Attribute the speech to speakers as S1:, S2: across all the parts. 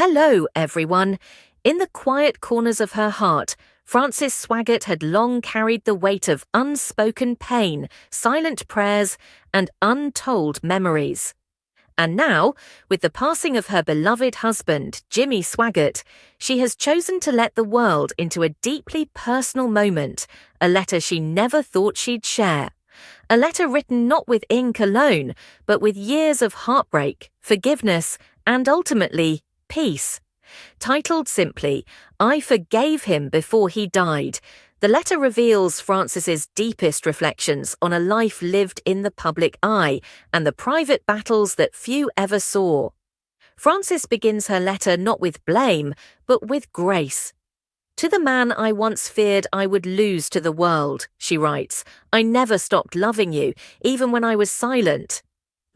S1: Hello, everyone. In the quiet corners of her heart, Frances Swaggart had long carried the weight of unspoken pain, silent prayers, and untold memories. And now, with the passing of her beloved husband, Jimmy Swaggart, she has chosen to let the world into a deeply personal moment, a letter she never thought she'd share. A letter written not with ink alone, but with years of heartbreak, forgiveness, and ultimately, peace. Titled simply, "I Forgave Him Before He Died," the letter reveals Frances's deepest reflections on a life lived in the public eye and the private battles that few ever saw. Frances begins her letter not with blame, but with grace. "To the man I once feared I would lose to the world," she writes, "I never stopped loving you, even when I was silent.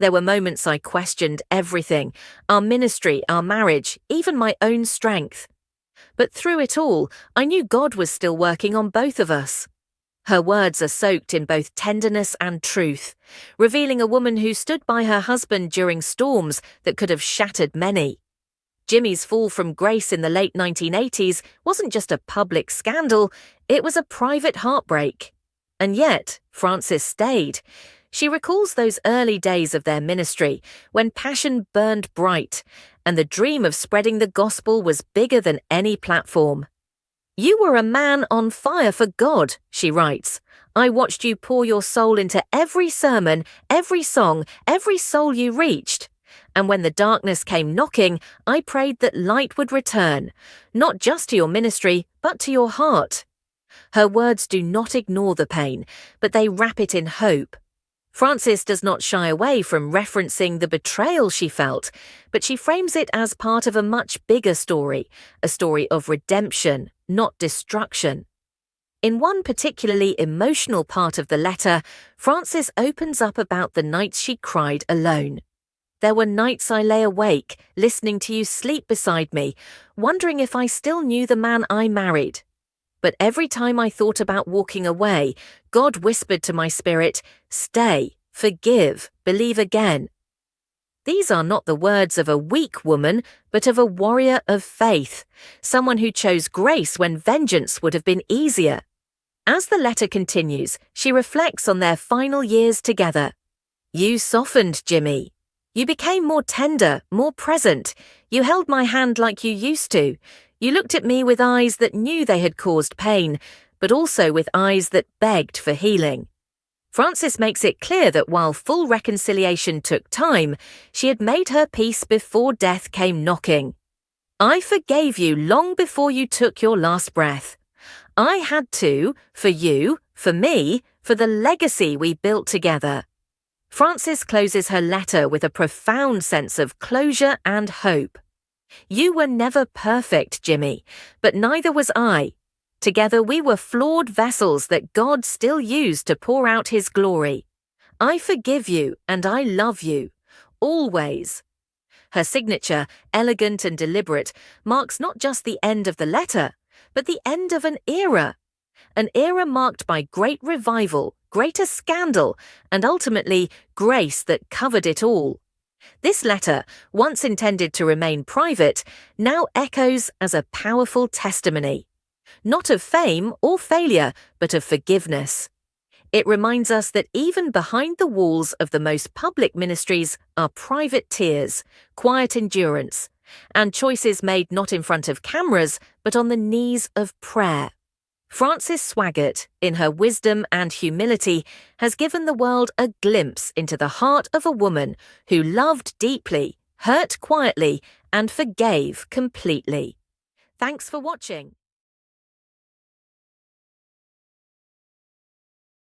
S1: There were moments I questioned everything, our ministry, our marriage, even my own strength. But through it all, I knew God was still working on both of us." Her words are soaked in both tenderness and truth, revealing a woman who stood by her husband during storms that could have shattered many. Jimmy's fall from grace in the late 1980s wasn't just a public scandal, it was a private heartbreak. And yet, Frances stayed. She recalls those early days of their ministry, when passion burned bright, and the dream of spreading the gospel was bigger than any platform. "You were a man on fire for God," she writes. "I watched you pour your soul into every sermon, every song, every soul you reached. And when the darkness came knocking, I prayed that light would return, not just to your ministry, but to your heart." Her words do not ignore the pain, but they wrap it in hope. Frances does not shy away from referencing the betrayal she felt, but she frames it as part of a much bigger story, a story of redemption, not destruction. In one particularly emotional part of the letter, Frances opens up about the nights she cried alone. "There were nights I lay awake, listening to you sleep beside me, wondering if I still knew the man I married. But every time I thought about walking away, God whispered to my spirit, 'Stay, forgive, believe again.'" These are not the words of a weak woman, but of a warrior of faith, someone who chose grace when vengeance would have been easier. As the letter continues, she reflects on their final years together. "You softened, Jimmy. You became more tender, more present. You held my hand like you used to. You looked at me with eyes that knew they had caused pain, but also with eyes that begged for healing." Frances makes it clear that while full reconciliation took time, she had made her peace before death came knocking. "I forgave you long before you took your last breath. I had to, for you, for me, for the legacy we built together." Frances closes her letter with a profound sense of closure and hope. "You were never perfect, Jimmy, but neither was I. Together we were flawed vessels that God still used to pour out His glory. I forgive you and I love you, always." Her signature, elegant and deliberate, marks not just the end of the letter, but the end of an era marked by great revival, greater scandal, and ultimately grace that covered it all. This letter, once intended to remain private, now echoes as a powerful testimony. Not of fame or failure, but of forgiveness. It reminds us that even behind the walls of the most public ministries are private tears, quiet endurance, and choices made not in front of cameras, but on the knees of prayer. Frances Swaggart, in her wisdom and humility, has given the world a glimpse into the heart of a woman who loved deeply, hurt quietly, and forgave completely. Thanks for watching.